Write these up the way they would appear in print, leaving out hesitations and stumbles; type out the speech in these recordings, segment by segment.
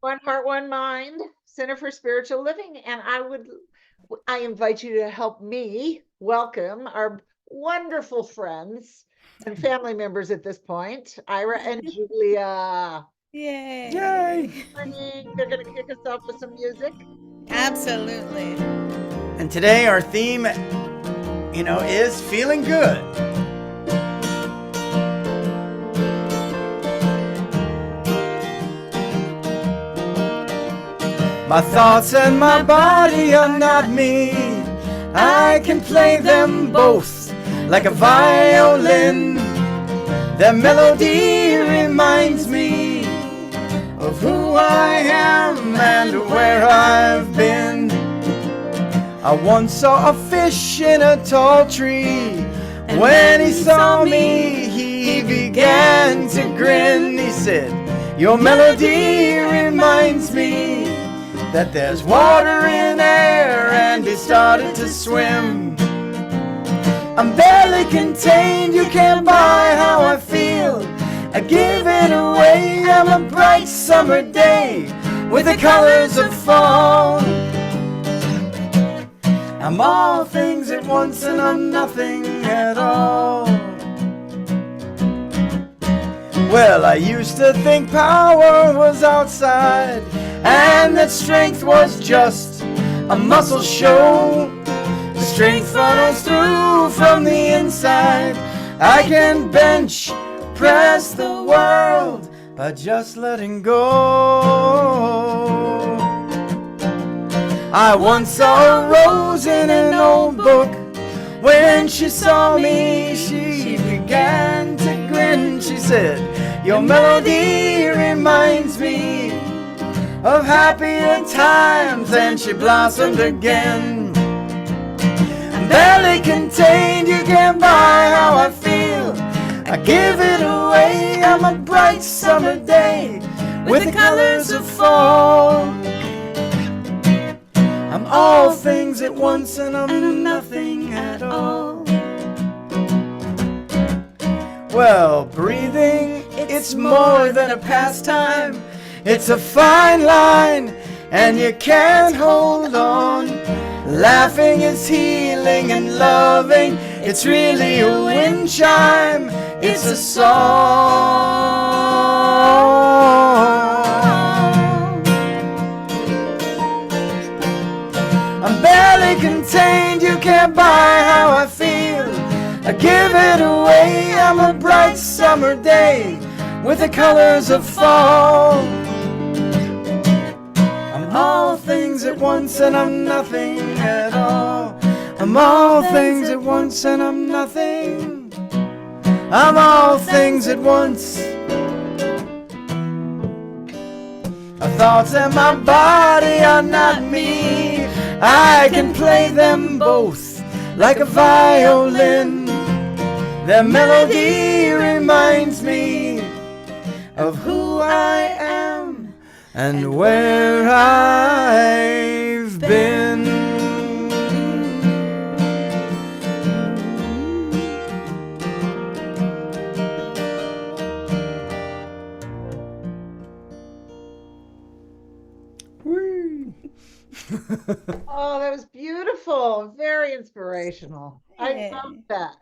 One Heart, One Mind, Center for Spiritual Living. And I invite you to help me welcome our wonderful friends and family members at this point, Ira and Julia. Yay. Yay! Morning. They're going to kick us off with some music. Absolutely. And today our theme, is feeling good. My thoughts and my body are not me. I can play them both like a violin. Their melody reminds me of who I am and where I've been. I once saw a fish in a tall tree. When he saw me, he began to grin. He said, "Your melody reminds me that there's water in air," and he started to swim. I'm barely contained, you can't buy how I feel. I give it away, I'm a bright summer day with the colors of fall. I'm all things at once and I'm nothing at all. Well, I used to think power was outside and that strength was just a muscle show. The strength follows through from the inside. I can bench press the world by just letting go. I once saw a rose in an old book. When she saw me, she began to grin. She said, "Your melody reminds me of happier times," and she blossomed again. I'm barely contained, you can't buy how I feel. I give it away, I'm a bright summer day with the colors of fall. I'm all things at once and I'm nothing at all. Well, breathing, it's more than a pastime. It's a fine line and you can't hold on. Laughing is healing and loving, it's really a wind chime. It's a song. I'm barely contained, you can't buy how I feel. I give it away, I'm a bright summer day with the colors of fall. I'm all things at once and I'm nothing at all. I'm all things at once and I'm nothing. I'm all things at once. My thoughts and my body are not me. I can play them both like a violin. Their melody reminds me of who I am and where I've been. Oh, that was beautiful. Very inspirational. I love Yay. that.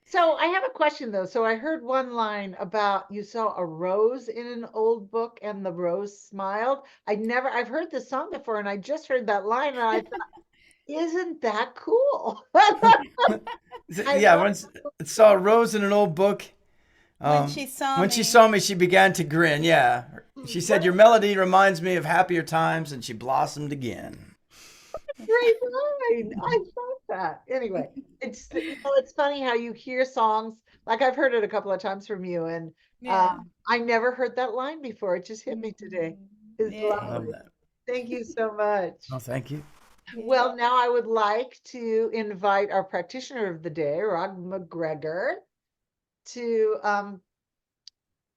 So I have a question though. So I heard one line about you saw a rose in an old book and the rose smiled. I've heard this song before and I just heard that line and I thought, isn't that cool? I Yeah, love once I saw a rose in an old book. When she saw When me. she saw me, she began to grin. Yeah. She said, "Your melody reminds me of happier times," and she blossomed again. great line. I love that. Anyway, it's funny how you hear songs, like I've heard it a couple of times from you, and Yeah. I never heard that line before. It just hit me today. It's I love Yay. lovely. that. Thank you so much. Oh, thank you. Yay. Well, now I would like to invite our practitioner of the day, Rod McGregor, to um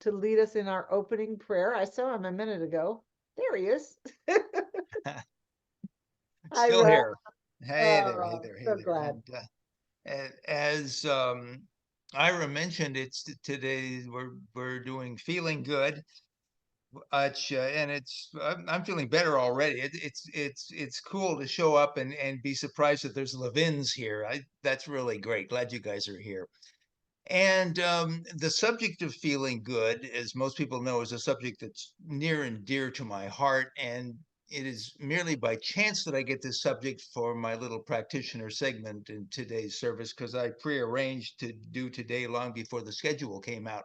to lead us in our opening prayer. I saw him a minute ago. There he is. Hi, Still Rod. here. Hey there, hey Oh, there, hey so there. glad. And as Ira mentioned, it's today we're doing feeling good, much, and I'm feeling better already. It's cool to show up and be surprised that there's Levins here. That's really great. Glad you guys are here. And the subject of feeling good, as most people know, is a subject that's near and dear to my heart. And it is merely by chance that I get this subject for my little practitioner segment in today's service, because I prearranged to do today long before the schedule came out.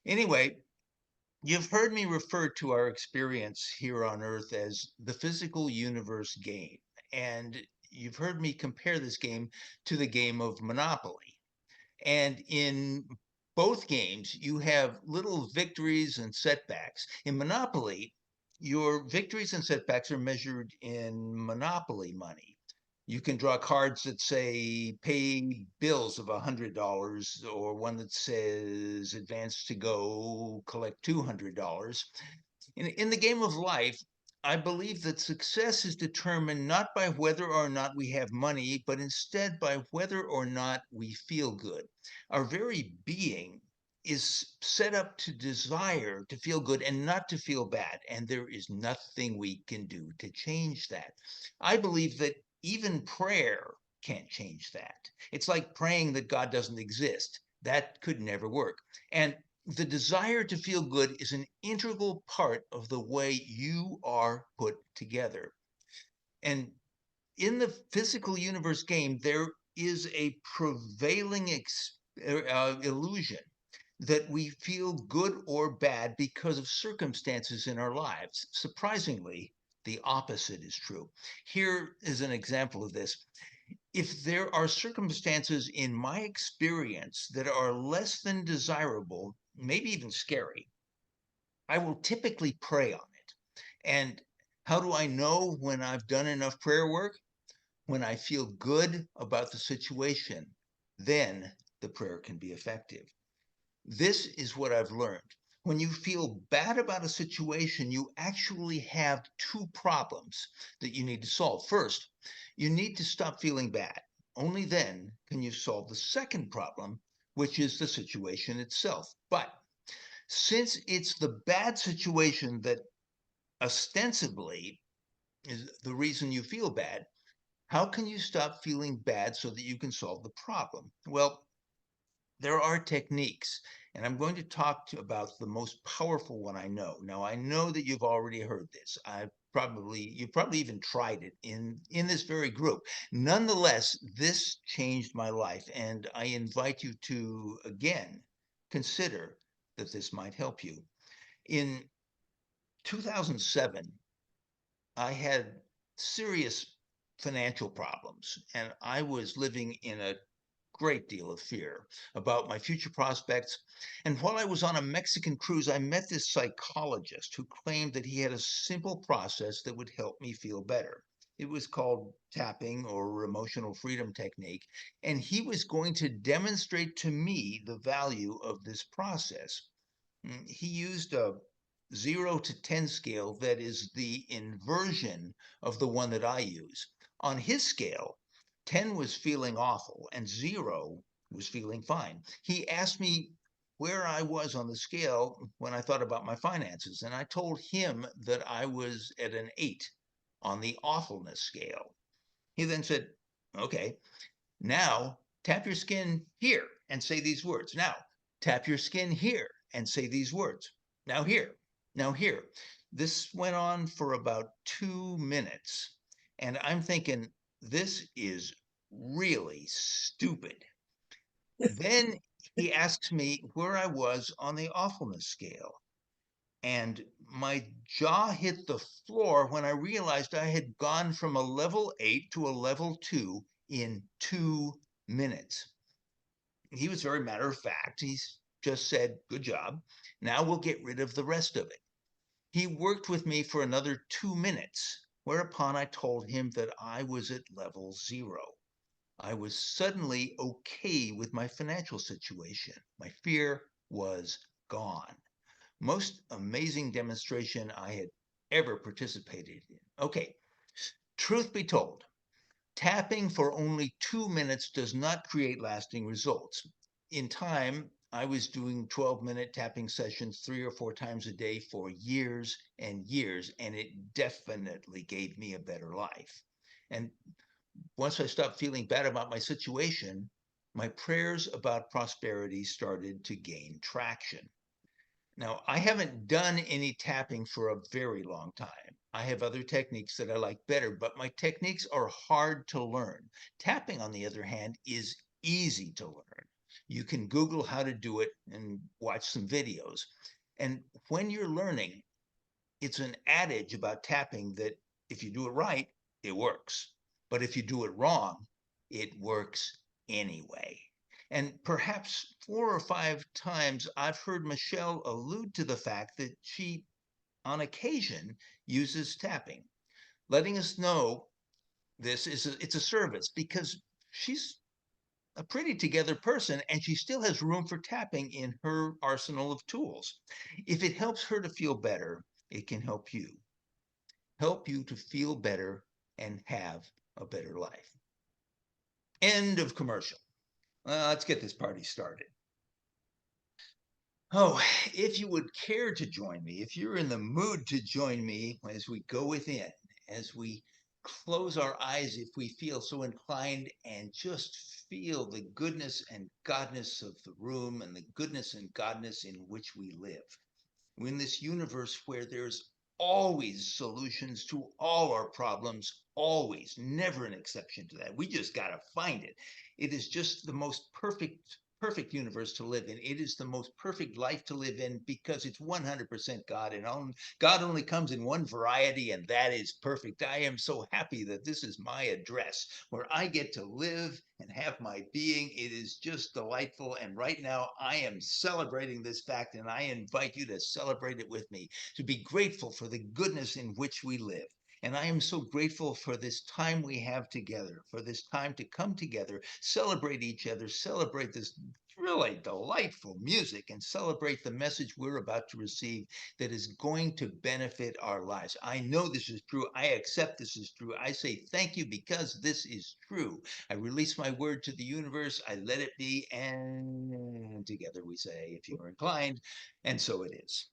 Anyway, you've heard me refer to our experience here on Earth as the physical universe game. And you've heard me compare this game to the game of Monopoly. And in both games, you have little victories and setbacks. In Monopoly, your victories and setbacks are measured in Monopoly money. You can draw cards that say pay bills of $100, or one that says advance to go, collect $200. In the game of life, I believe that success is determined not by whether or not we have money, but instead by whether or not we feel good. Our very being is set up to desire to feel good and not to feel bad. And there is nothing we can do to change that. I believe that even prayer can't change that. It's like praying that God doesn't exist. That could never work. And the desire to feel good is an integral part of the way you are put together. And in the physical universe game, there is a prevailing illusion that we feel good or bad because of circumstances in our lives. Surprisingly, the opposite is true. Here is an example of this. If there are circumstances in my experience that are less than desirable, maybe even scary, I will typically pray on it. And how do I know when I've done enough prayer work? When I feel good about the situation, then the prayer can be effective. This is what I've learned. When you feel bad about a situation, you actually have two problems that you need to solve. First, you need to stop feeling bad. Only then can you solve the second problem, which is the situation itself. But since it's the bad situation that ostensibly is the reason you feel bad, how can you stop feeling bad so that you can solve the problem? Well, there are techniques, and I'm going to talk about the most powerful one I know. Now, I know that you've already heard this. You've probably even tried it in this very group. Nonetheless, this changed my life, and I invite you to again consider that this might help you. In 2007, I had serious financial problems, and I was living in a great deal of fear about my future prospects. And while I was on a Mexican cruise, I met this psychologist who claimed that he had a simple process that would help me feel better. It was called tapping, or emotional freedom technique. And he was going to demonstrate to me the value of this process. He used a 0 to 10 scale that is the inversion of the one that I use. On his scale, 10 was feeling awful and 0 was feeling fine. He asked me where I was on the scale when I thought about my finances, and I told him that I was at an 8 on the awfulness scale. He then said, okay, now tap your skin here and say these words. Now tap your skin here and say these words. Now here, now here. This went on for about 2 minutes. And I'm thinking, this is really stupid. Then he asks me where I was on the awfulness scale. And my jaw hit the floor when I realized I had gone from a level 8 to a level 2 in 2 minutes. He was very matter of fact. He just said, good job. Now we'll get rid of the rest of it. He worked with me for another 2 minutes, whereupon I told him that I was at level 0. I was suddenly okay with my financial situation. My fear was gone. Most amazing demonstration I had ever participated in. Okay, truth be told, tapping for only 2 minutes does not create lasting results. In time, I was doing 12-minute tapping sessions 3 or 4 times a day for years and years, and it definitely gave me a better life. And once I stopped feeling bad about my situation, my prayers about prosperity started to gain traction. Now, I haven't done any tapping for a very long time. I have other techniques that I like better, but my techniques are hard to learn. Tapping, on the other hand, is easy to learn. You can Google how to do it and watch some videos. And when you're learning, it's an adage about tapping that if you do it right, it works. But if you do it wrong, it works anyway. And perhaps 4 or 5 times I've heard Michelle allude to the fact that she, on occasion, uses tapping. Letting us know it's a service because she's a pretty together person and she still has room for tapping in her arsenal of tools. If it helps her to feel better, it can help you to feel better and have a better life. End of commercial. Let's get this party started. Oh, if you would care to join me, if you're in the mood to join me as we go within, as we close our eyes, if we feel so inclined, and just feel the goodness and godness of the room and the goodness and godness in which we live. We're in this universe where there's always solutions to all our problems, always, never an exception to that. We just got to find it. It is just the most perfect universe to live in. It is the most perfect life to live in because it's 100% God, and God only comes in one variety, and that is perfect. I am so happy that this is my address where I get to live and have my being. It is just delightful, and right now I am celebrating this fact, and I invite you to celebrate it with me, to be grateful for the goodness in which we live. And I am so grateful for this time we have together, for this time to come together, celebrate each other, celebrate this really delightful music, and celebrate the message we're about to receive that is going to benefit our lives. I know this is true. I accept this is true. I say thank you because this is true. I release my word to the universe. I let it be. And together we say, if you're inclined, and so it is.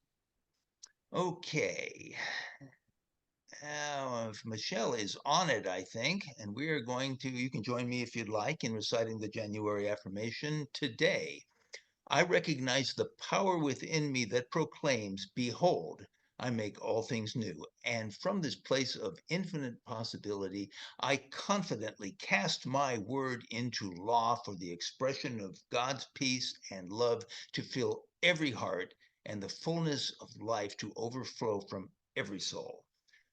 Okay. Michelle is on it, I think, and we are going to, you can join me if you'd like in reciting the January affirmation today. I recognize the power within me that proclaims, behold, I make all things new. And from this place of infinite possibility, I confidently cast my word into law for the expression of God's peace and love to fill every heart and the fullness of life to overflow from every soul.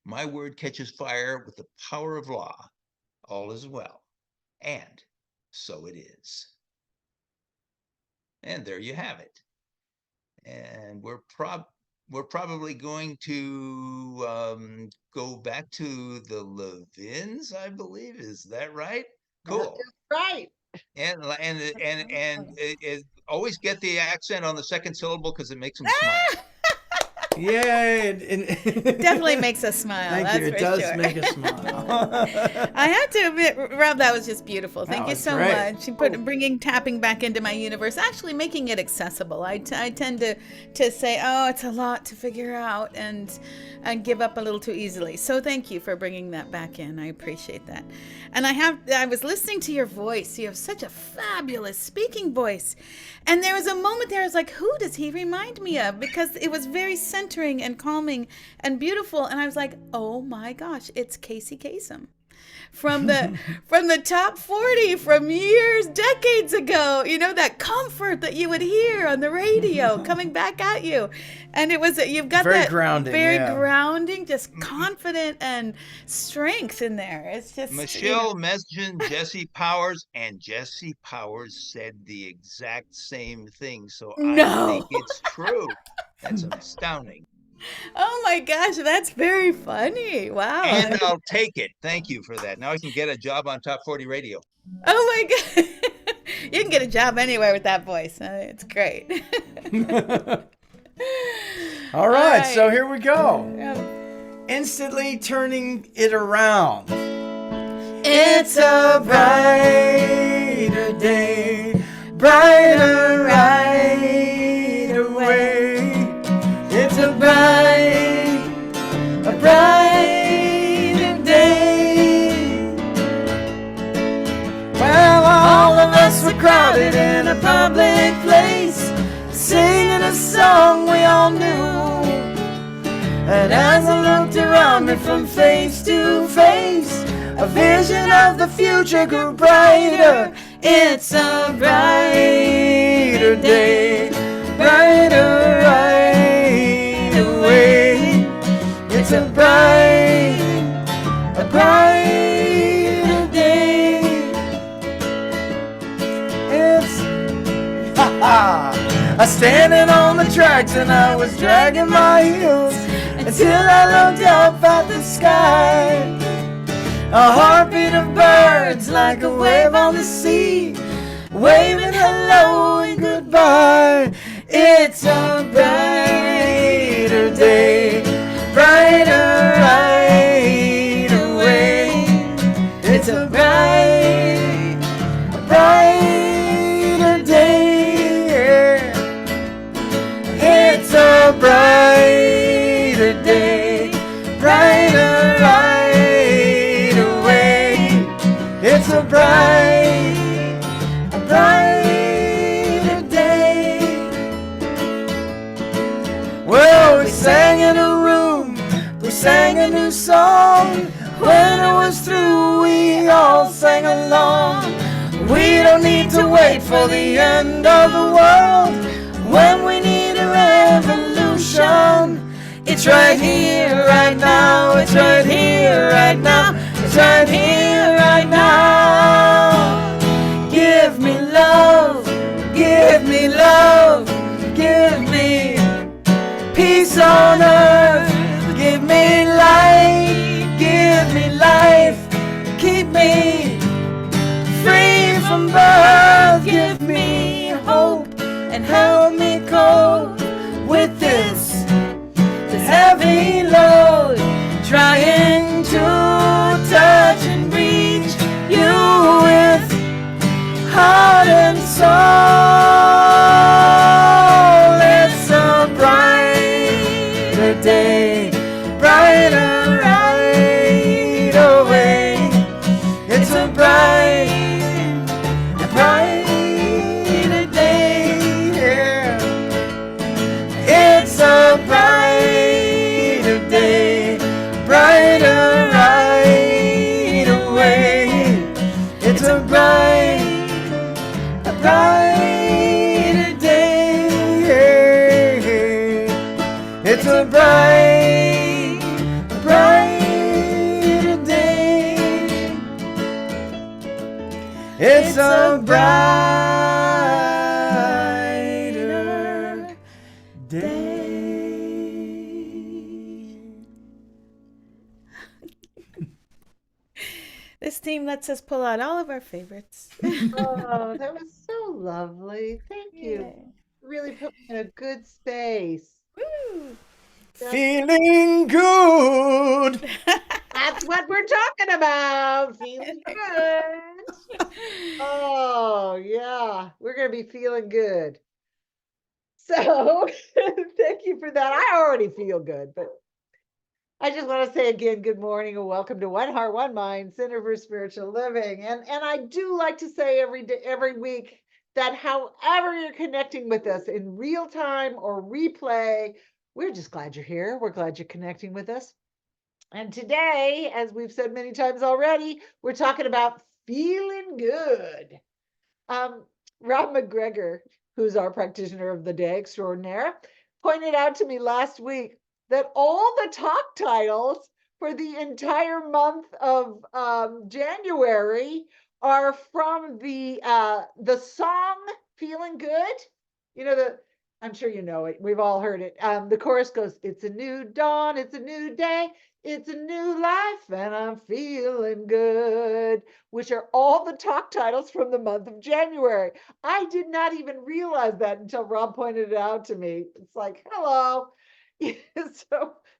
My word catches fire with the power of law. All is well. And so it is. And there you have it. And we're probably going to go back to the Levins, I believe. Is that right? Cool. Right. And always get the accent on the second syllable because it makes them smile. Yeah, Definitely makes us smile. Thank that's you. It for does sure. make us smile. I have to admit, Rob, that was just beautiful. Thank That you was so great. much. Bringing tapping back into my universe, actually making it accessible. I tend to say, oh, it's a lot to figure out, and give up a little too easily. So thank you for bringing that back in. I appreciate that. And I was listening to your voice. You have such a fabulous speaking voice. And there was a moment there I was like, who does he remind me of? Because it was very centering and calming and beautiful. And I was like, oh my gosh, it's Casey Kasem. From the top 40 from decades ago, that comfort that you would hear on the radio coming back at you. And it was, you've got very that grounding, very yeah. grounding, just confident and strength in there. It's just, Michelle mentioned Jesse Powers, and Jesse Powers said the exact same thing. So I think it's true. That's astounding. Oh my gosh, that's very funny. Wow. And I'll take it. Thank you for that. Now I can get a job on Top 40 Radio. Oh my God. You can get a job anywhere with that voice. It's great. All right, so right. here we go. Instantly turning it around. It's a brighter day, brighter, brighter song we all knew. And as I looked around me from face to face, a vision of the future grew brighter. It's a brighter day, brighter right away. It's a brighter day. It's I standing on the tracks and I was dragging my heels until I looked up at the sky. A heartbeat of birds like a wave on the sea, waving hello and goodbye. It's a brighter day, brighter right away. It's a brighter day. It's a brighter day, brighter right away. It's a brighter day. Well, we sang in a room, we sang a new song. When it was through, we all sang along. We don't need to wait for the end of the world when we need a revolution. It's right here, right now. It's right here, right now. It's right here, right now. Give me love, give me love, give me peace on earth. Give me light, give me life. Keep me free from birth. Give me hope and help me cope with this heavy load, trying to touch and reach you with heart and soul. It's a brighter day, brighter right away. It's a brighter day, yeah. It's a brighter day, brighter right away. It's a brighter day, yeah. It's a brighter day. It's a brighter day. This team lets us pull out all of our favorites. Oh, that was so lovely. Thank you. Yay. Really put me in a good space. Woo! Feeling good. That's what we're talking about. Feeling good. Oh, yeah. We're going to be feeling good. So, thank you for that. I already feel good, but I just want to say again, good morning and welcome to One Heart, One Mind, Center for Spiritual Living. And I do like to say every day, every week, that however you're connecting with us in real time or replay, we're just glad you're here. We're glad you're connecting with us. And today, as we've said many times already, we're talking about feeling good. Rob McGregor, who's our practitioner of the day extraordinaire, pointed out to me last week that all the talk titles for the entire month of January are from the song "Feeling Good." You know, I'm sure you know it. We've all heard it. The chorus goes, "It's a new dawn, it's a new day, it's a new life, and I'm feeling good," which are all the talk titles from the month of January. I did not even realize that until Rob pointed it out to me. It's like, hello. So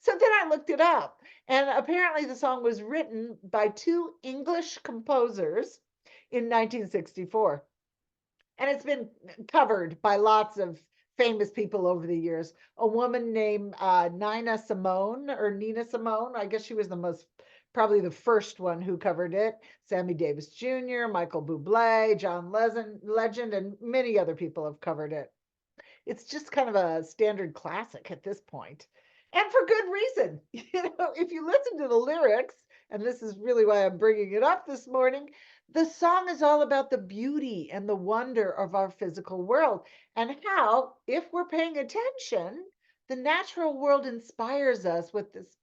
then I looked it up, and apparently the song was written by two English composers in 1964. And it's been covered by lots of famous people over the years. A woman named Nina Simone, I guess she was probably the first one who covered it. Sammy Davis Jr., Michael Bublé, John Legend, and many other people have covered it. It's just kind of a standard classic at this point. And for good reason. If you listen to the lyrics, and this is really why I'm bringing it up this morning, the song is all about the beauty and the wonder of our physical world and how, if we're paying attention, the natural world inspires us with this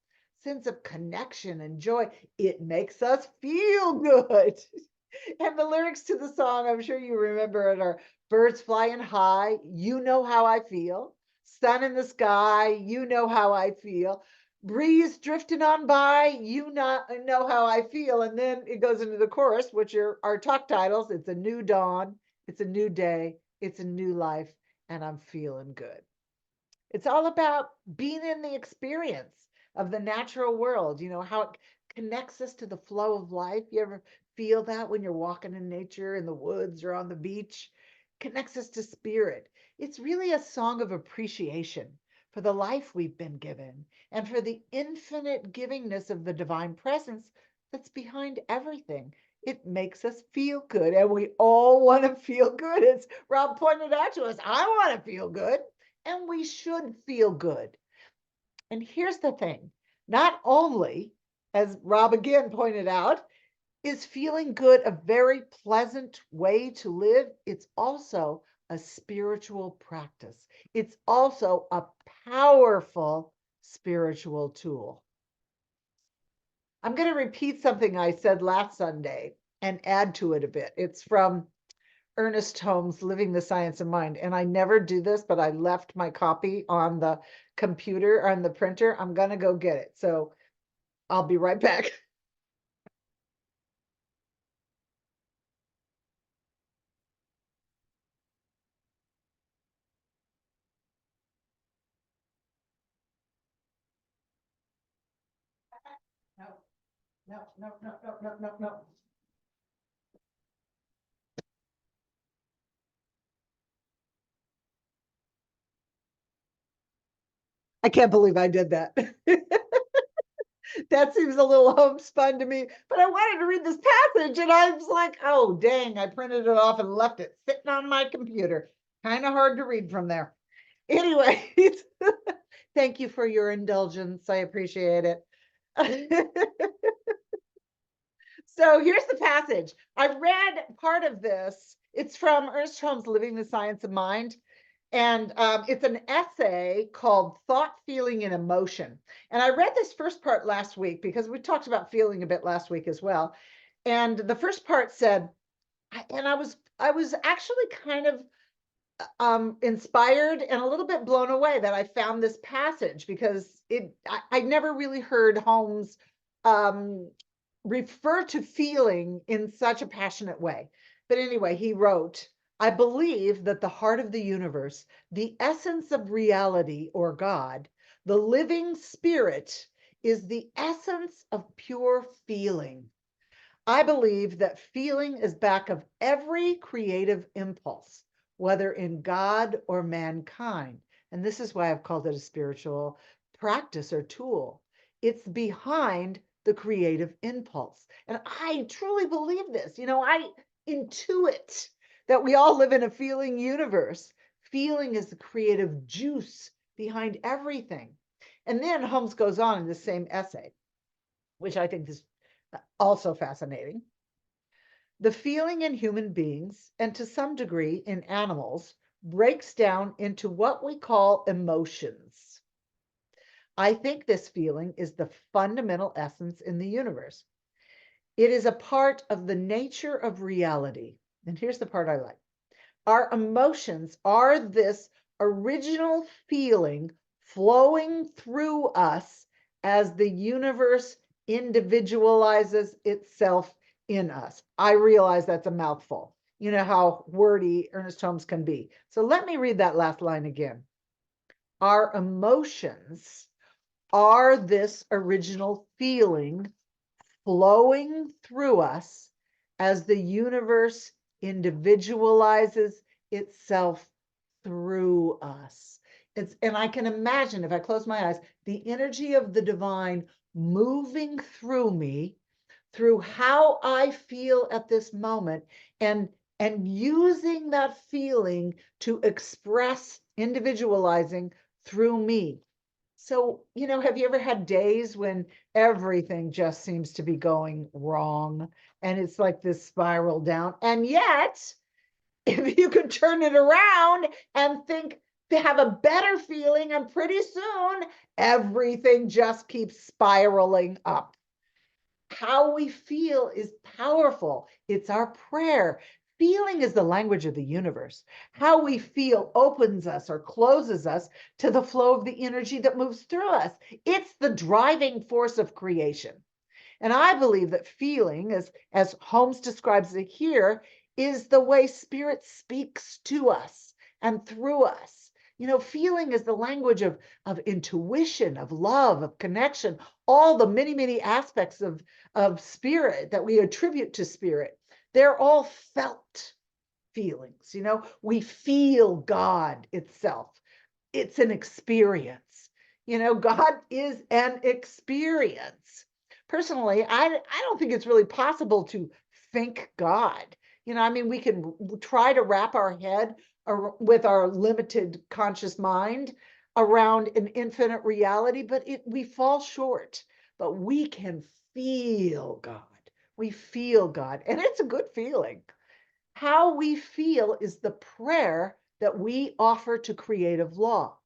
sense of connection and joy. It makes us feel good. And the lyrics to the song, I'm sure you remember it, are birds flying high, you know how I feel. Sun in the sky, you know how I feel. Breeze drifting on by, you know how I feel. And then it goes into the chorus, which are our talk titles. It's a new dawn, it's a new day, it's a new life, and I'm feeling good. It's all about being in the experience of the natural world, how it connects us to the flow of life. You ever feel that when you're walking in nature, in the woods or on the beach? Connects us to spirit. It's really a song of appreciation for the life we've been given and for the infinite givingness of the divine presence that's behind everything. It makes us feel good, and we all want to feel good. As Rob pointed out to us, I want to feel good. And we should feel good. And here's the thing, not only, as Rob again pointed out, is feeling good a very pleasant way to live, it's also a spiritual practice. It's also a powerful spiritual tool. I'm going to repeat something I said last Sunday and add to it a bit. It's from Ernest Holmes' Living the Science of Mind. And I never do this, but I left my copy on the computer, on the printer. I'm going to go get it. So I'll be right back. No, no, no, no, no, no, no, no. I can't believe I did that. That seems a little homespun to me, but I wanted to read this passage and I was like, oh, dang, I printed it off and left it sitting on my computer. Kind of hard to read from there. Anyways, thank you for your indulgence. I appreciate it. So here's the passage. I read part of this. It's from Ernest Holmes' Living the Science of Mind. And it's an essay called Thought, Feeling, and Emotion. And I read this first part last week because we talked about feeling a bit last week as well. And the first part said, and I was actually kind of inspired and a little bit blown away that I found this passage because I never really heard Holmes refer to feeling in such a passionate way. But anyway, he wrote, I believe that the heart of the universe, the essence of reality or God, the living spirit, is the essence of pure feeling. I believe that feeling is back of every creative impulse, whether in God or mankind. And this is why I've called it a spiritual practice or tool. It's behind the creative impulse. And I truly believe this. I intuit that we all live in a feeling universe. Feeling is the creative juice behind everything. And then Holmes goes on in the same essay, which I think is also fascinating. The feeling in human beings, and to some degree in animals, breaks down into what we call emotions. I think this feeling is the fundamental essence in the universe. It is a part of the nature of reality. And here's the part I like. Our emotions are this original feeling flowing through us as the universe individualizes itself in us. I realize that's a mouthful. You know how wordy Ernest Holmes can be. So let me read that last line again. Our emotions are this original feeling flowing through us as the universe individualizes itself through us. And I can imagine, if I close my eyes, the energy of the divine moving through me, through how I feel at this moment, and using that feeling to express individualizing through me. So, have you ever had days when everything just seems to be going wrong and it's like this spiral down? And yet, if you could turn it around and think to have a better feeling, and pretty soon everything just keeps spiraling up. How we feel is powerful. It's our prayer. Feeling is the language of the universe. How we feel opens us or closes us to the flow of the energy that moves through us. It's the driving force of creation. And I believe that feeling, as Holmes describes it here, is the way spirit speaks to us and through us. Feeling is the language of intuition, of love, of connection, all the many, many aspects of spirit that we attribute to spirit. They're all felt feelings. We feel God itself. It's an experience. God is an experience. Personally, I don't think it's really possible to think God. We can try to wrap our head with our limited conscious mind around an infinite reality, but we fall short. But we can feel God. We feel God, and it's a good feeling. How we feel is the prayer that we offer to creative law.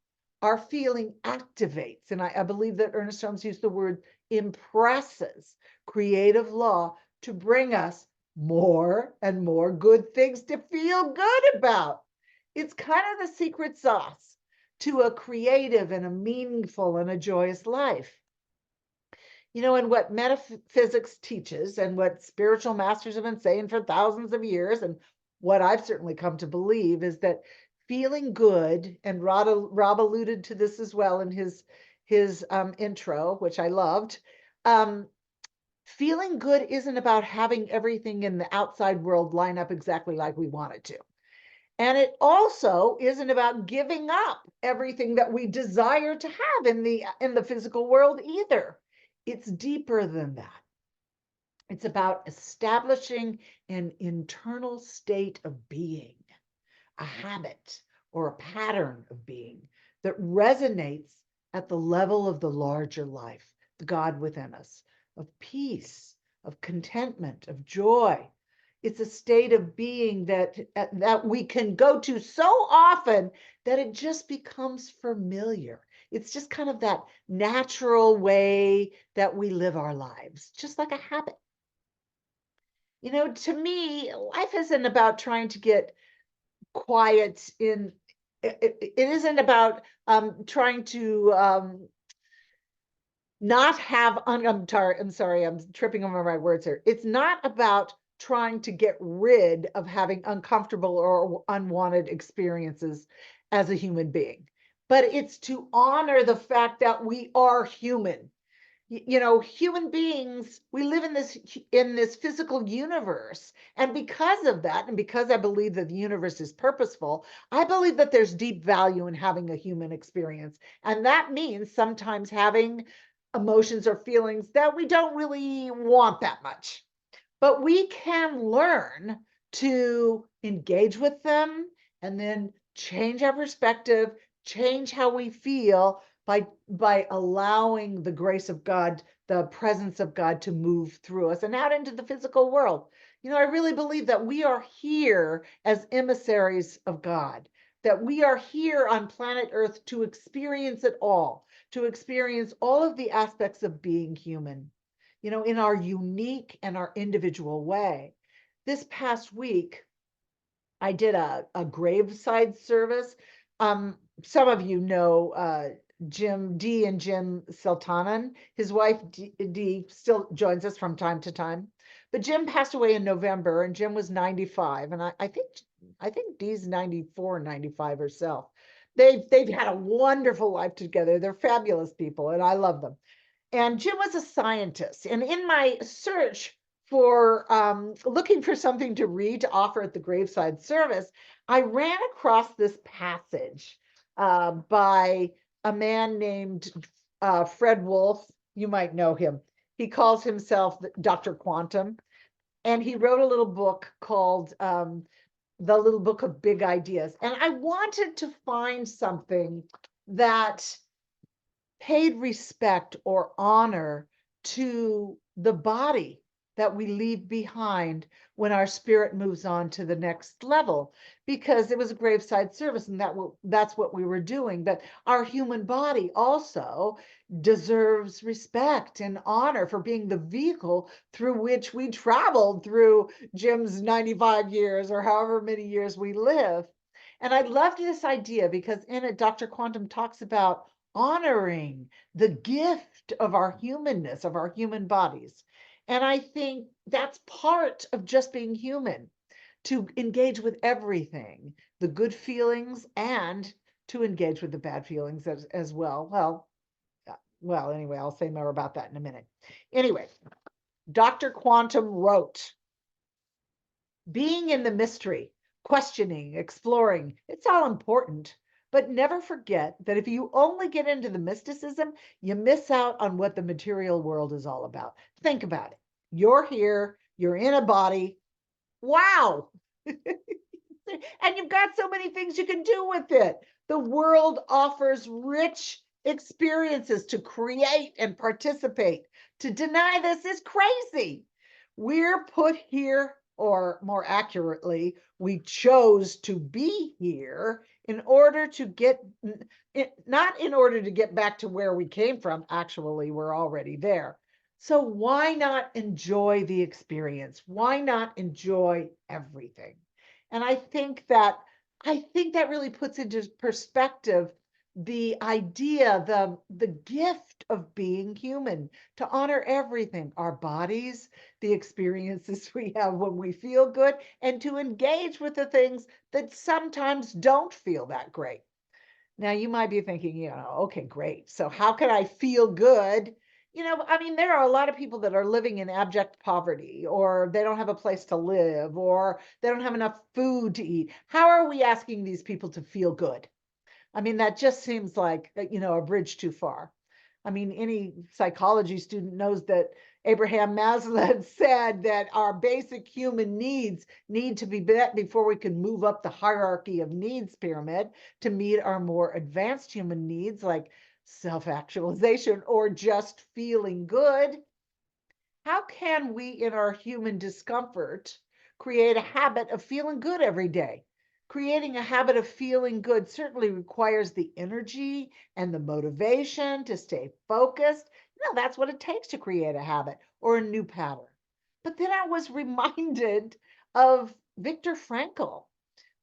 Our feeling activates, and I believe that Ernest Holmes used the word impresses creative law to bring us more and more good things to feel good about. It's kind of the secret sauce to a creative and a meaningful and a joyous life. And what metaphysics teaches and what spiritual masters have been saying for thousands of years, and what I've certainly come to believe, is that feeling good, and Rob alluded to this as well in his intro, which I loved. Feeling good isn't about having everything in the outside world line up exactly like we want it to. And it also isn't about giving up everything that we desire to have in the physical world either. It's deeper than that. It's about establishing an internal state of being, a habit or a pattern of being that resonates at the level of the larger life, the God within us, of peace, of contentment, of joy. It's a state of being that we can go to so often that it just becomes familiar. It's just kind of that natural way that we live our lives, just like a habit. To me, life isn't about trying to get quiet it isn't about trying to not have, I'm sorry, I'm tripping over my words here. It's not about trying to get rid of having uncomfortable or unwanted experiences as a human being, but it's to honor the fact that we are human. Human beings, we live in this physical universe, and because of that, and because I believe that the universe is purposeful, I believe that there's deep value in having a human experience, and that means sometimes having emotions or feelings that we don't really want that much. But we can learn to engage with them and then change our perspective, change how we feel by allowing the grace of God, the presence of God, to move through us and out into the physical world. I really believe that we are here as emissaries of God, that we are here on planet Earth to experience it all, to experience all of the aspects of being human, in our unique and our individual way. This past week, I did a graveside service. Some of you know Jim Sultanan. His wife Dee still joins us from time to time. But Jim passed away in November, and Jim was 95, and I think Dee's 94, 95 herself. They've had a wonderful life together. They're fabulous people, and I love them. And Jim was a scientist. And in my search for looking for something to read to offer at the graveside service, I ran across this passage by a man named Fred Wolf. You might know him. He calls himself Dr. Quantum. And he wrote a little book called the little book of big ideas. And I wanted to find something that paid respect or honor to the body that we leave behind when our spirit moves on to the next level, because it was a graveside service and that's what we were doing. But our human body also deserves respect and honor for being the vehicle through which we traveled through Jim's 95 years or however many years we live. And I loved this idea because in it, Dr. Quantum talks about honoring the gift of our humanness, of our human bodies. And I think that's part of just being human, to engage with everything, the good feelings, and to engage with the bad feelings as well. Well, anyway, I'll say more about that in a minute. Anyway, Dr. Quantum wrote, being in the mystery, questioning, exploring, it's all important. But never forget that if you only get into the mysticism, you miss out on what the material world is all about. Think about it. You're here, you're in a body. Wow. And you've got so many things you can do with it. The world offers rich experiences to create and participate. To deny this is crazy. We're put here, or more accurately, we chose to be here in order to get, not in order to get back to where we came from. Actually, we're already there. So why not enjoy the experience? Why not enjoy everything? And I think that really puts into perspective the idea, the gift of being human, to honor everything, our bodies, the experiences we have when we feel good, and to engage with the things that sometimes don't feel that great. Now you might be thinking, okay, great. So how can I feel good? I mean, there are a lot of people that are living in abject poverty, or they don't have a place to live, or they don't have enough food to eat. How are we asking these people to feel good? I mean, that just seems like, a bridge too far. I mean, any psychology student knows that Abraham Maslow said that our basic human needs need to be met before we can move up the hierarchy of needs pyramid to meet our more advanced human needs, like self-actualization or just feeling good. How can we, in our human discomfort, create a habit of feeling good every day? Creating a habit of feeling good certainly requires the energy and the motivation to stay focused. That's what it takes to create a habit or a new pattern. But then I was reminded of Viktor Frankl,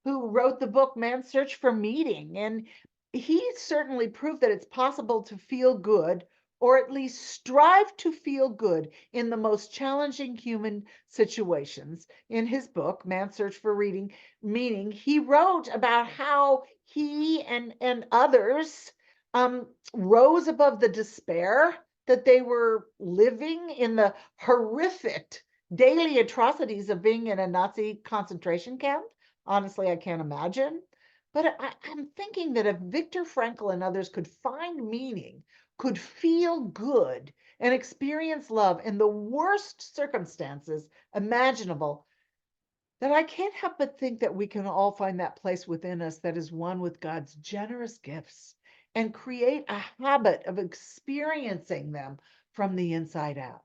who wrote the book Man's Search for Meaning. And he certainly proved that it's possible to feel good, or at least strive to feel good, in the most challenging human situations. In his book, Man's Search for Meaning, he wrote about how he and others rose above the despair that they were living in, the horrific daily atrocities of being in a Nazi concentration camp. Honestly, I can't imagine. But I'm thinking that if Viktor Frankl and others could find meaning, could feel good, and experience love in the worst circumstances imaginable, that I can't help but think that we can all find that place within us that is one with God's generous gifts, and create a habit of experiencing them from the inside out.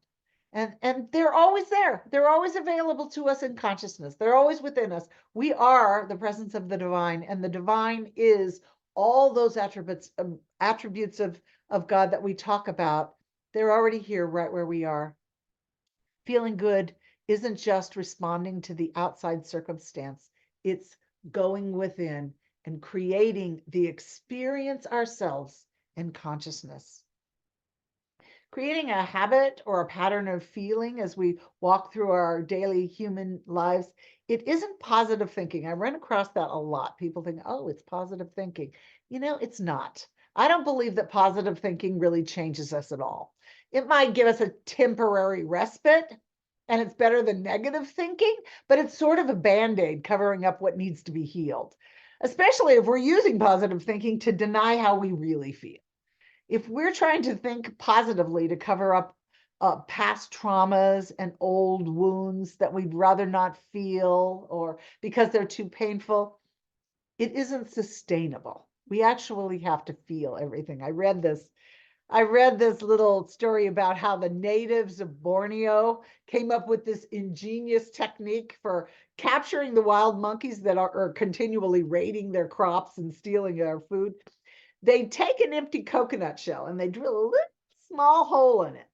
And they're always there. They're always available to us in consciousness. They're always within us. We are the presence of the divine, and the divine is all those attributes of God that we talk about. They're already here right where we are. Feeling good isn't just responding to the outside circumstance. It's going within and creating the experience ourselves in consciousness. Creating a habit or a pattern of feeling as we walk through our daily human lives, it isn't positive thinking. I run across that a lot. People think, oh, it's positive thinking. It's not. I don't believe that positive thinking really changes us at all. It might give us a temporary respite, and it's better than negative thinking, but it's sort of a Band-Aid covering up what needs to be healed, especially if we're using positive thinking to deny how we really feel. If we're trying to think positively to cover up past traumas and old wounds that we'd rather not feel or because they're too painful, it isn't sustainable. We actually have to feel everything. I read this little story about how the natives of Borneo came up with this ingenious technique for capturing the wild monkeys that are continually raiding their crops and stealing their food. They take an empty coconut shell and they drill a little small hole in it,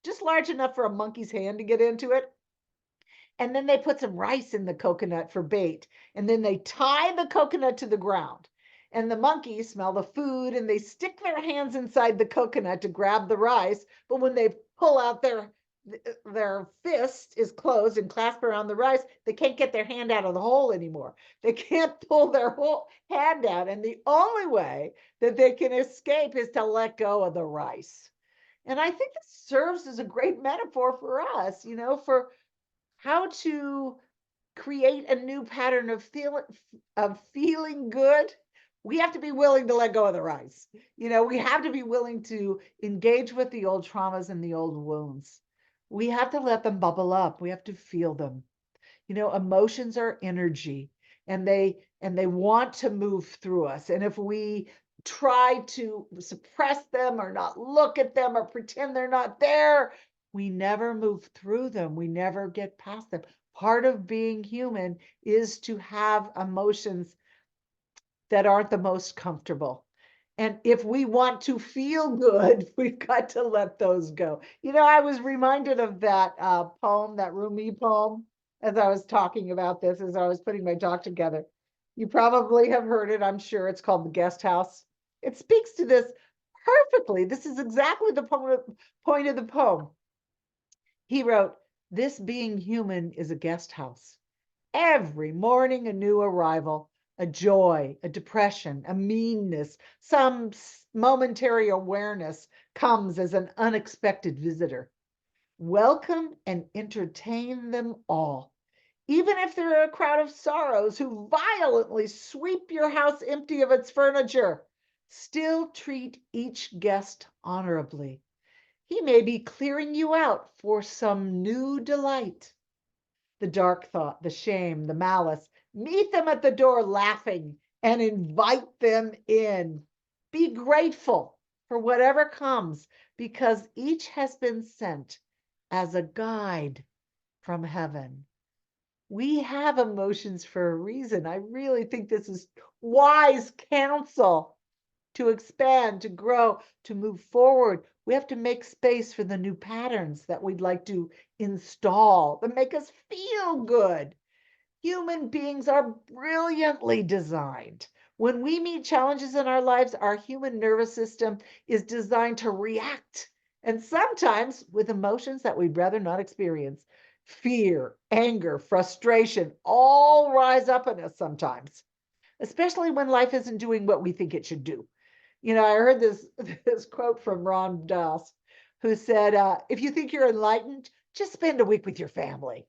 just large enough for a monkey's hand to get into it. And then they put some rice in the coconut for bait. And then they tie the coconut to the ground. And the monkeys smell the food and they stick their hands inside the coconut to grab the rice. But when they pull out their fist is closed and clasped around the rice, they can't get their hand out of the hole anymore. They can't pull their whole hand out. And the only way that they can escape is to let go of the rice. And I think this serves as a great metaphor for us, for how to create a new pattern of feeling good. We have to be willing to let go of the rice. We have to be willing to engage with the old traumas and the old wounds. We have to let them bubble up. We have to feel them. Emotions are energy and they want to move through us. And if we try to suppress them or not look at them or pretend they're not there, we never move through them. We never get past them. Part of being human is to have emotions that aren't the most comfortable. And if we want to feel good, we've got to let those go. I was reminded of that poem, that Rumi poem, as I was talking about this, as I was putting my talk together. You probably have heard it, I'm sure. It's called The Guest House. It speaks to this perfectly. This is exactly the point of the poem. He wrote, "This being human is a guest house. Every morning a new arrival, a joy, a depression, a meanness, some momentary awareness comes as an unexpected visitor. Welcome and entertain them all. Even if there are a crowd of sorrows who violently sweep your house empty of its furniture, still treat each guest honorably. He may be clearing you out for some new delight. The dark thought, the shame, the malice, meet them at the door laughing and invite them in. Be grateful for whatever comes because each has been sent as a guide from heaven." We have emotions for a reason. I really think this is wise counsel to expand, to grow, to move forward. We have to make space for the new patterns that we'd like to install that make us feel good. Human beings are brilliantly designed. When we meet challenges in our lives, our human nervous system is designed to react, and sometimes with emotions that we'd rather not experience. Fear, anger, frustration all rise up in us sometimes, especially when life isn't doing what we think it should do. I heard this quote from Ron Dass, who said, if you think you're enlightened, just spend a week with your family.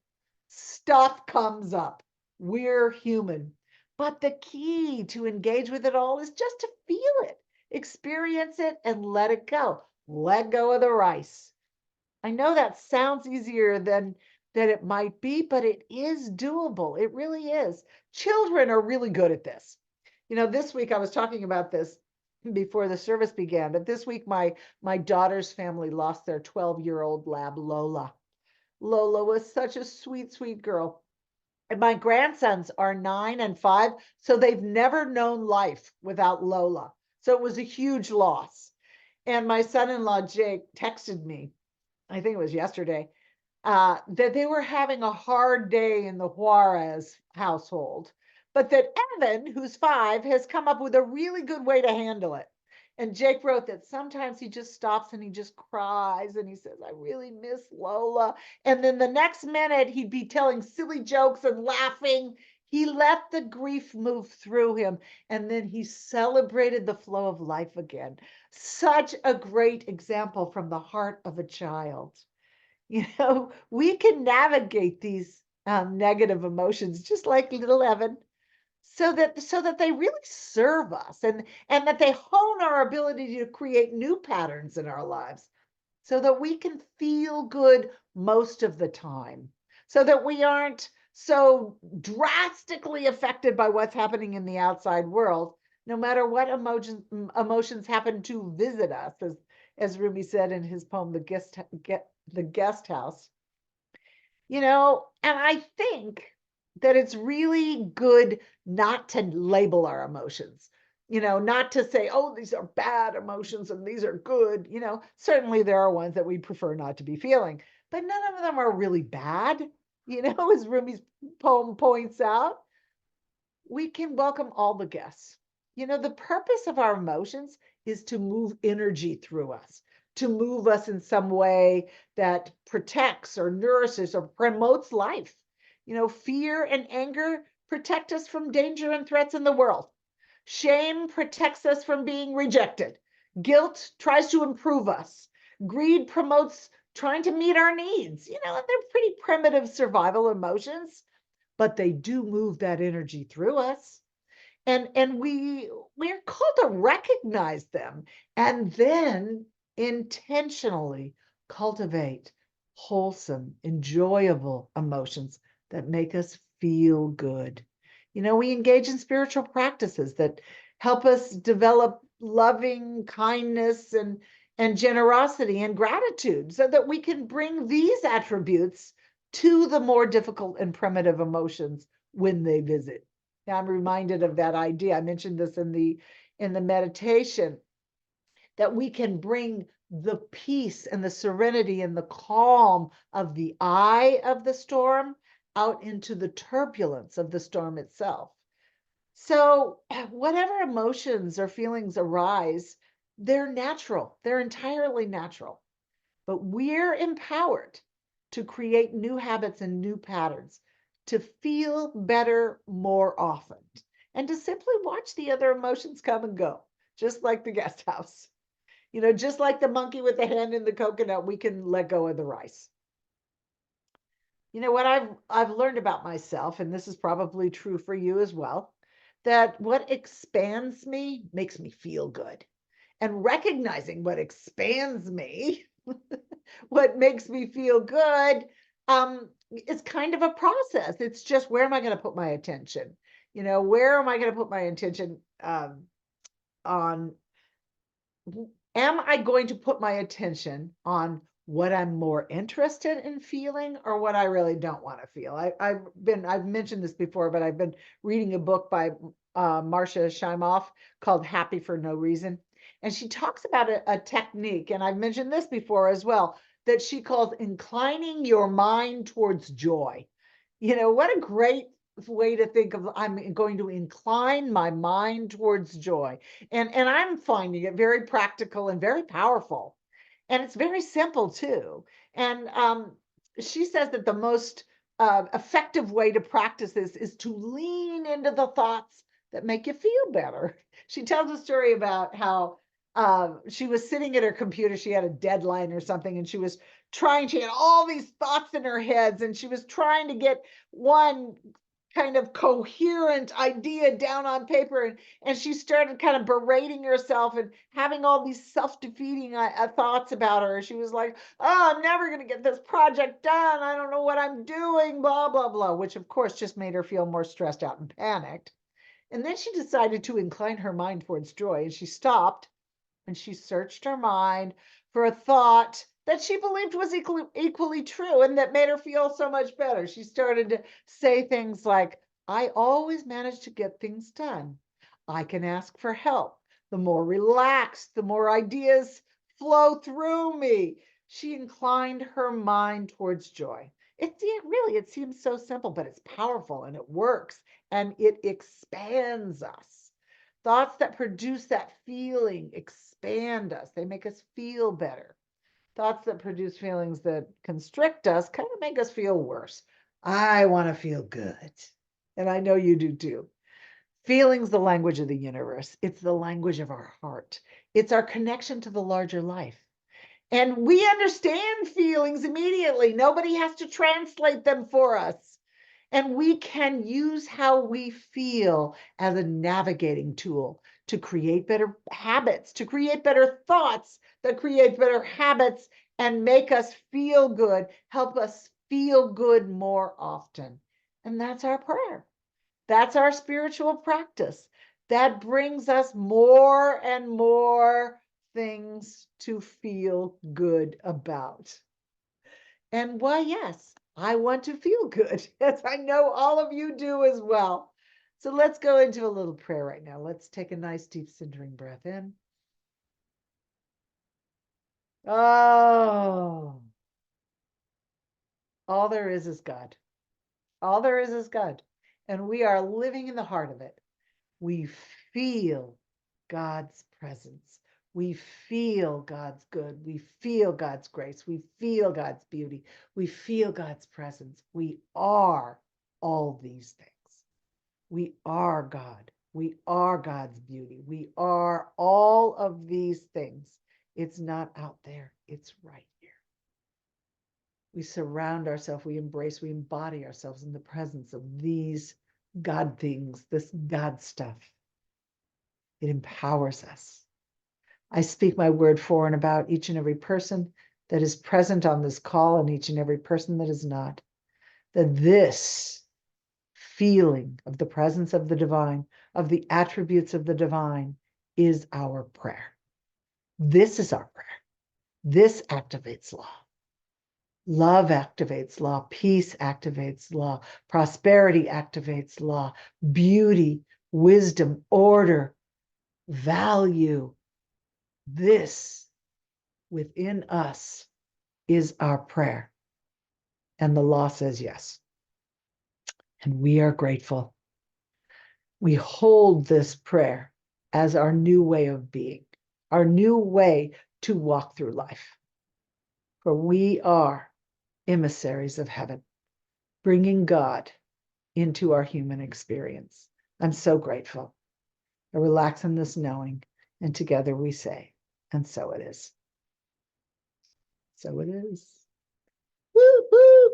Stuff comes up. We're human. But the key to engage with it all is just to feel it, experience it, and let it go. Let go of the rice. I know that sounds easier than it might be, but it is doable. It really is. Children are really good at this. This week I was talking about this before the service began, but this week my daughter's family lost their 12-year-old lab, Lola. Lola was such a sweet, sweet girl. And my grandsons are 9 and 5, so they've never known life without Lola. So it was a huge loss. And my son-in-law, Jake, texted me, I think it was yesterday, that they were having a hard day in the Juarez household, but that Evan, who's 5, has come up with a really good way to handle it. And Jake wrote that sometimes he just stops and he just cries and he says, "I really miss Lola." And then the next minute he'd be telling silly jokes and laughing. He let the grief move through him and then he celebrated the flow of life again. Such a great example from the heart of a child. We can navigate these negative emotions just like little Evan, so that they really serve us and that they hone our ability to create new patterns in our lives. so that we can feel good most of the time, so that we aren't so drastically affected by what's happening in the outside world, no matter what emotions happen to visit us, as Rumi said in his poem, The Guest House. And I think that it's really good not to label our emotions, not to say, oh, these are bad emotions and these are good. Certainly there are ones that we prefer not to be feeling, but none of them are really bad. As Rumi's poem points out, we can welcome all the guests. The purpose of our emotions is to move energy through us, to move us in some way that protects or nourishes or promotes life. Fear and anger protect us from danger and threats in the world. Shame protects us from being rejected. Guilt tries to improve us. Greed promotes trying to meet our needs. And they're pretty primitive survival emotions, but they do move that energy through us. And we're called to recognize them and then intentionally cultivate wholesome, enjoyable emotions that make us feel good. We engage in spiritual practices that help us develop loving kindness and generosity and gratitude so that we can bring these attributes to the more difficult and primitive emotions when they visit. Now, I'm reminded of that idea. I mentioned this in the meditation, that we can bring the peace and the serenity and the calm of the eye of the storm out into the turbulence of the storm itself. So whatever emotions or feelings arise, they're natural. They're entirely natural. But we're empowered to create new habits and new patterns, to feel better more often, and to simply watch the other emotions come and go, just like the guest house. Just like the monkey with the hand in the coconut, we can let go of the rice. What I've learned about myself, and this is probably true for you as well, that what expands me makes me feel good. And recognizing what expands me, what makes me feel good, is kind of a process. It's just, where am I going to put my attention? Where am I going to put my attention on? Am I going to put my attention on what I'm more interested in feeling or what I really don't want to feel? I've mentioned this before, but I've been reading a book by Marcia Shimoff called Happy for No Reason. And she talks about a technique, and I've mentioned this before as well, that she calls inclining your mind towards joy. What a great way to think of, I'm going to incline my mind towards joy. And I'm finding it very practical and very powerful. And it's very simple too. And she says that the most effective way to practice this is to lean into the thoughts that make you feel better. She tells a story about how she was sitting at her computer. She had a deadline or something, and she had all these thoughts in her heads, and she was trying to get one kind of coherent idea down on paper, and she started kind of berating herself and having all these self-defeating thoughts about her. She was like, oh, I'm never going to get this project done. I don't know what I'm doing, blah, blah, blah, which of course just made her feel more stressed out and panicked. And then she decided to incline her mind towards joy, and she stopped and she searched her mind for a thought that she believed was equally true and that made her feel so much better. She started to say things like, I always manage to get things done. I can ask for help. The more relaxed, the more ideas flow through me. She inclined her mind towards joy. It seems so simple, but it's powerful and it works and it expands us. Thoughts that produce that feeling expand us. They make us feel better. Thoughts that produce feelings that constrict us kind of make us feel worse. I want to feel good. And I know you do too. Feeling's the language of the universe. It's the language of our heart. It's our connection to the larger life. And we understand feelings immediately. Nobody has to translate them for us. And we can use how we feel as a navigating tool to create better habits, to create better thoughts that create better habits and make us feel good, help us feel good more often. And that's our prayer. That's our spiritual practice. That brings us more and more things to feel good about. And why, yes, I want to feel good, as I know all of you do as well. So let's go into a little prayer right now. Let's take a nice deep centering breath in. Oh, all there is God. All there is God. And we are living in the heart of it. We feel God's presence. We feel God's good. We feel God's grace. We feel God's beauty. We feel God's presence. We are all these things. We are God. We are God's beauty. We are all of these things. It's not out there. It's right here. We surround ourselves, we embrace, we embody ourselves in the presence of these God things, this God stuff. It empowers us. I speak my word for and about each and every person that is present on this call and each and every person that is not, that this feeling of the presence of the divine, of the attributes of the divine, is our prayer. This is our prayer. This activates law. Love activates law. Peace activates law. Prosperity activates law. Beauty, wisdom, order, value. This within us is our prayer. And the law says yes. And we are grateful. We hold this prayer as our new way of being, our new way to walk through life. For we are emissaries of heaven, bringing God into our human experience. I'm so grateful. I relax in this knowing, and together we say, and so it is. So it is. Woo, woo.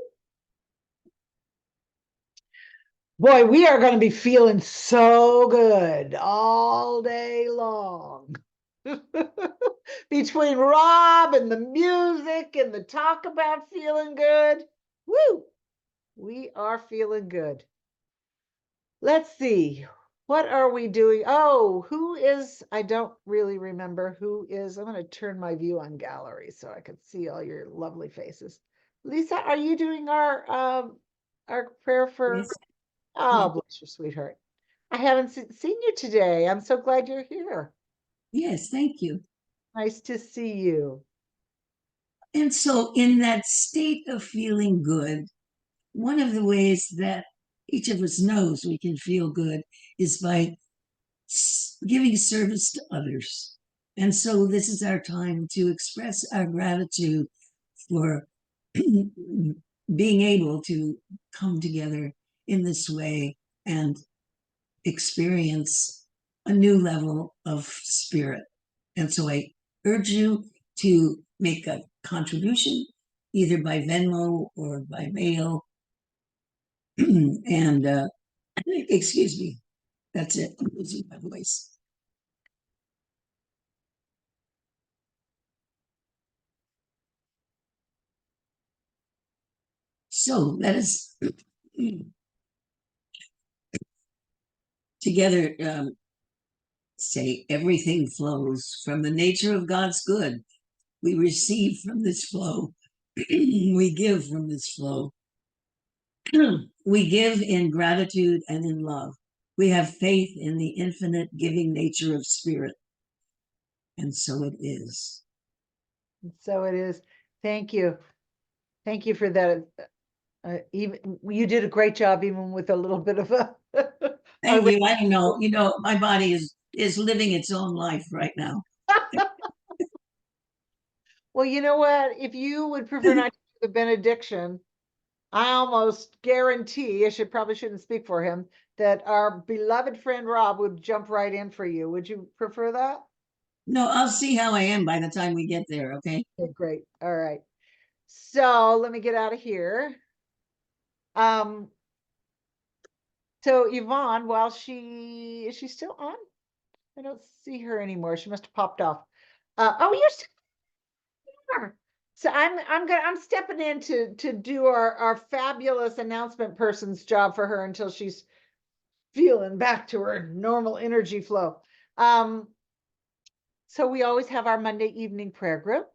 Boy, we are going to be feeling so good all day long. Between Rob and the music and the talk about feeling good, woo, we are feeling good. Let's see. What are we doing? Oh, who is, I don't really remember who is, I'm going to turn my view on gallery so I can see all your lovely faces. Lisa, are you doing our prayer for, Yes. oh, Yeah. bless your sweetheart. I haven't seen you today. I'm so glad you're here. Yes, thank you. Nice to see you. And so, in that state of feeling good, one of the ways that each of us knows we can feel good is by giving service to others. And so, this is our time to express our gratitude for being able to come together in this way and experience a new level of spirit. And so I urge you to make a contribution either by Venmo or by mail. And excuse me, that's it. I'm losing my voice. So let us together say everything flows from the nature of God's good. We receive from this flow. We give from this flow. We give in gratitude and in love. We have faith in the infinite giving nature of spirit. And so it is. So it is. Thank you. Thank you for that. Even you did a great job, even with a little bit of a. Thank you. I don't know. You know, my body is living its own life right now. Well, you know what? If you would prefer not to do the benediction, I almost guarantee, probably shouldn't speak for him, that our beloved friend Rob would jump right in for you. Would you prefer that? No, I'll see how I am by the time we get there. Okay. Okay, great. All right. So let me get out of here. So Yvonne, while is she still on? I don't see her anymore. She must have popped off. Oh, you're still here. So I'm stepping in to do our fabulous announcement person's job for her until she's feeling back to her normal energy flow. So we always have our Monday evening prayer group.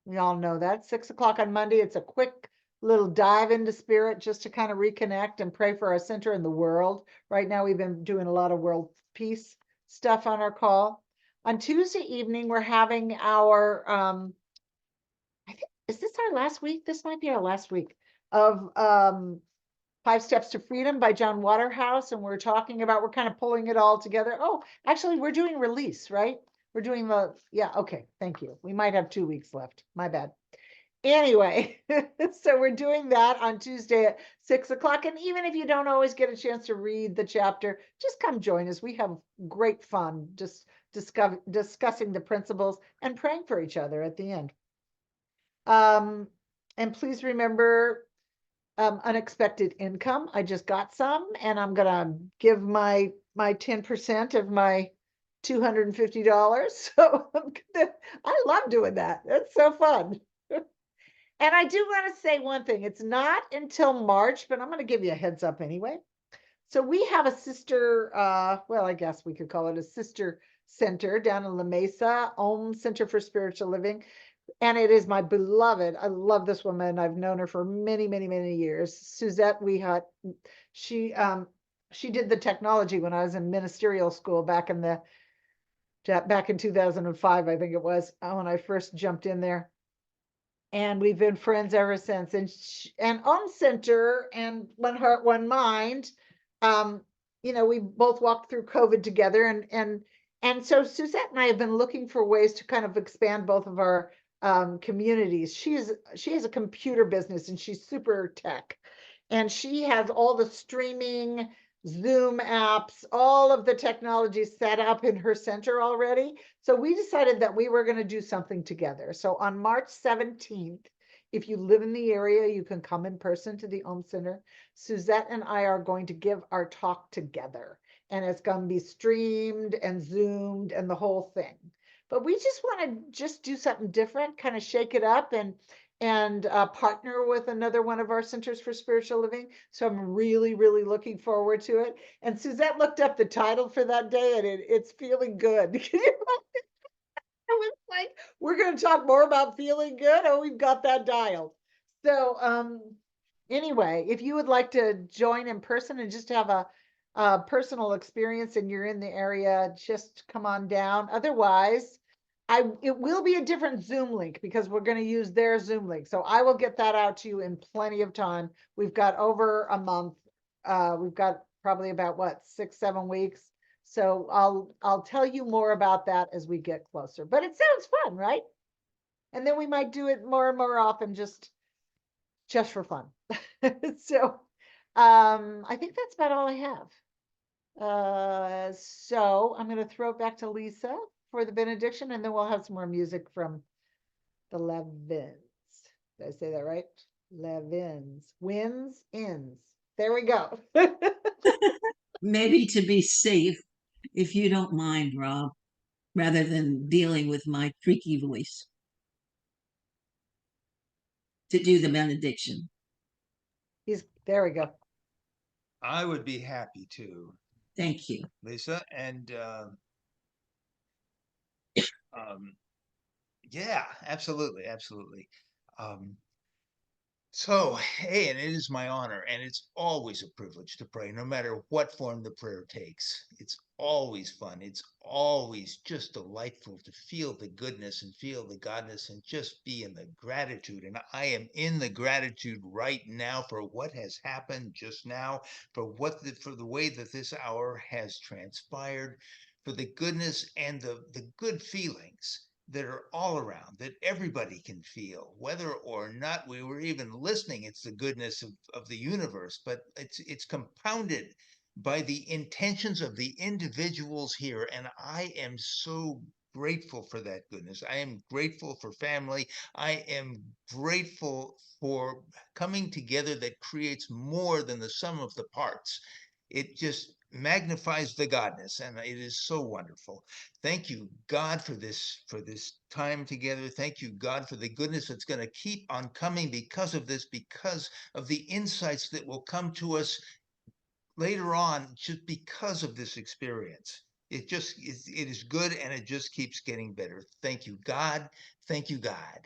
We all know that 6 o'clock on Monday. It's a quick little dive into spirit just to kind of reconnect and pray for our center in the world. Right now, we've been doing a lot of world peace stuff on our call. On Tuesday evening, we're having our I think, is this our last week? This might be our last week of 5 Steps to Freedom by John Waterhouse. And we're talking about, we're kind of pulling it all together. Oh, actually, we're doing release, right? We're doing yeah, okay, thank you. We might have 2 weeks left. My bad. Anyway, so we're doing that on Tuesday at 6 o'clock. And even if you don't always get a chance to read the chapter, just come join us. We have great fun just discussing the principles and praying for each other at the end. And please remember unexpected income. I just got some, and I'm gonna give my 10% of my $250. So I love doing that. It's so fun. And I do want to say one thing. It's not until March, but I'm going to give you a heads up anyway. So we have a sister, well, I guess we could call it a sister center down in La Mesa, Om Center for Spiritual Living. And it is my beloved. I love this woman. I've known her for many, many, many years. Suzette Weehut. She did the technology when I was in ministerial school back in 2005, I think it was, when I first jumped in there. And we've been friends ever since. And Om Center and One Heart, One Mind, we both walked through COVID together, and so Suzette and I have been looking for ways to kind of expand both of our communities. She has a computer business, and she's super tech, and she has all the streaming Zoom apps, all of the technology set up in her center already. So we decided that we were going to do something together. So on March 17th, if you live in the area, you can come in person to the Om Center. Suzette and I are going to give our talk together, and it's going to be streamed and Zoomed and the whole thing. But we just want to just do something different, kind of shake it up, and partner with another one of our centers for spiritual living. So I'm really, really looking forward to it. And Suzette looked up the title for that day, and it's Feeling Good. It was like, we're going to talk more about feeling good. Oh, we've got that dialed. So anyway, if you would like to join in person and just have a personal experience and you're in the area, just come on down. Otherwise, it will be a different Zoom link because we're going to use their Zoom link. So I will get that out to you in plenty of time. We've got over a month. We've got probably about 6, 7 weeks. So I'll tell you more about that as we get closer. But it sounds fun, right? And then we might do it more and more often just for fun. So I think that's about all I have. So I'm going to throw it back to Lisa for the benediction, and then we'll have some more music from the Levins. Did I say that right? Levins. Wins, ends. There we go. Maybe to be safe, if you don't mind, Rob, rather than dealing with my creaky voice, to do the benediction. There we go. I would be happy to. Thank you, Lisa. And yeah, absolutely. So, hey, and it is my honor, and it's always a privilege to pray, no matter what form the prayer takes. It's always fun. It's always just delightful to feel the goodness and feel the godness and just be in the gratitude. And I am in the gratitude right now for what has happened just now, for the way that this hour has transpired, for the goodness and the good feelings that are all around, that everybody can feel, whether or not we were even listening. It's the goodness of the universe, but it's compounded by the intentions of the individuals here. And I am so grateful for that goodness. I am grateful for family. I am grateful for coming together that creates more than the sum of the parts. It just magnifies the godness, and it is so wonderful. Thank you, God, for this time together. Thank you, God, for the goodness that's going to keep on coming because of this, because of the insights that will come to us later on, just because of this experience. It is good, and it just keeps getting better. Thank you, God. Thank you, God.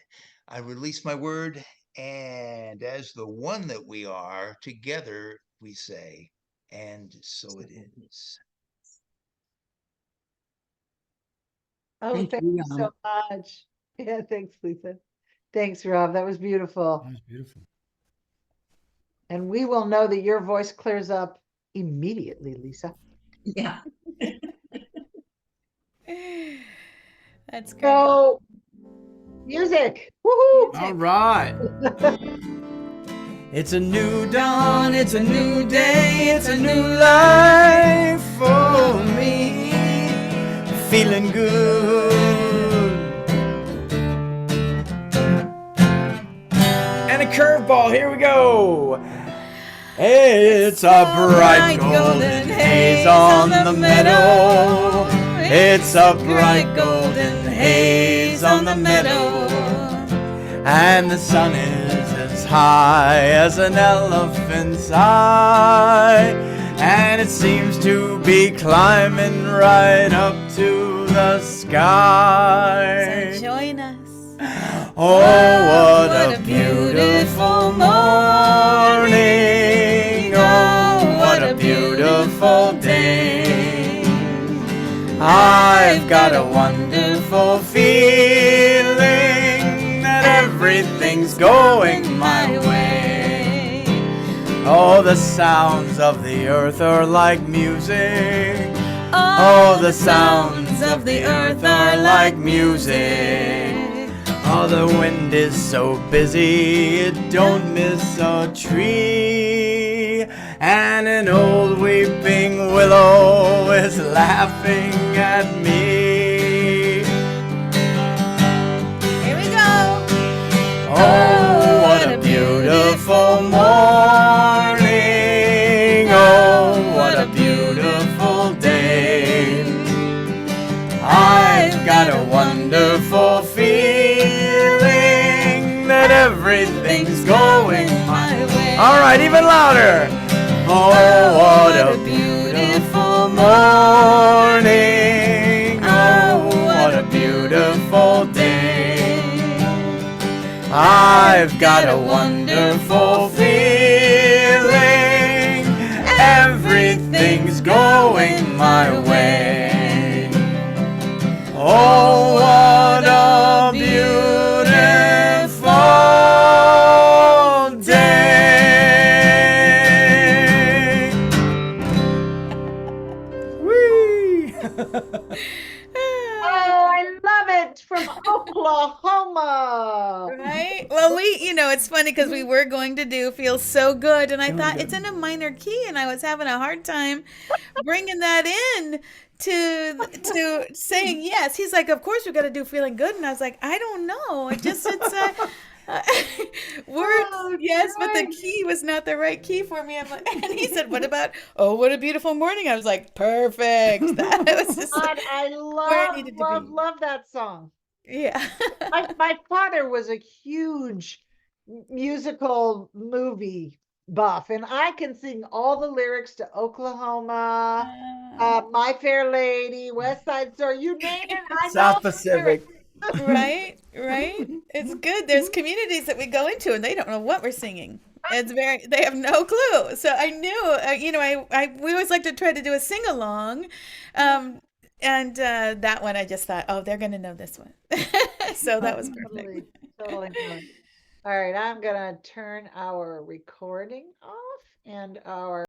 I release my word, and as the one that we are, together we say, and so it is. Oh, Thank thank you, you so Rob. much. Yeah, thanks, Lisa. Thanks, Rob. That was beautiful. That was beautiful. And we will know that your voice clears up immediately, Lisa. Yeah. That's great. So, music. Woohoo! All right. It's a new dawn, it's a new day, it's a new life for me. Feeling good. And a curveball, here we go. It's a bright golden haze on the meadow. It's a bright golden haze on the meadow. And the sun is as high as an elephant's eye. And it seems to be climbing right up to the sky. So join us. Oh, what a beautiful morning. Oh, what a beautiful day. I've got a wonderful feeling that everything's going my way. Oh, the sounds of the earth are like music. Oh, the sounds of the earth are like music. Oh, the wind is so busy, it don't miss a tree. And an old weeping willow is laughing at me. Here we go. Oh, what a beautiful morning. Oh, what a beautiful day. I've got a wonderful feeling that everything's going my way. All right, even louder. Oh, what a beautiful morning. Oh, what a beautiful day. I've got a wonderful feeling everything's going my way. Oh, what a beautiful day. Whee! Oh, I love it from Oklahoma. Right? Well, it's funny because we were going to do Feels So Good, and I thought it's in a minor key, and I was having a hard time bringing that in to saying yes. He's like, of course we got to do Feeling Good, and I was like, I don't know. It's words, Oh, yes, but the joy. key was not the right key for me. I'm like, and he said, what about, oh, what a beautiful morning? I was like, perfect. That was just God, I where it needed to be. love that song. Yeah. My father was a huge musical movie buff, and I can sing all the lyrics to Oklahoma, My Fair Lady, West Side Story, you name it, I know South the Pacific. lyrics. Right, right. It's good. There's communities that we go into and they don't know what we're singing. They have no clue. So I knew, we always like to try to do a sing along. And that one I just thought, oh, they're going to know this one. So that was Totally, perfect. totally. All right, I'm gonna turn our recording off and our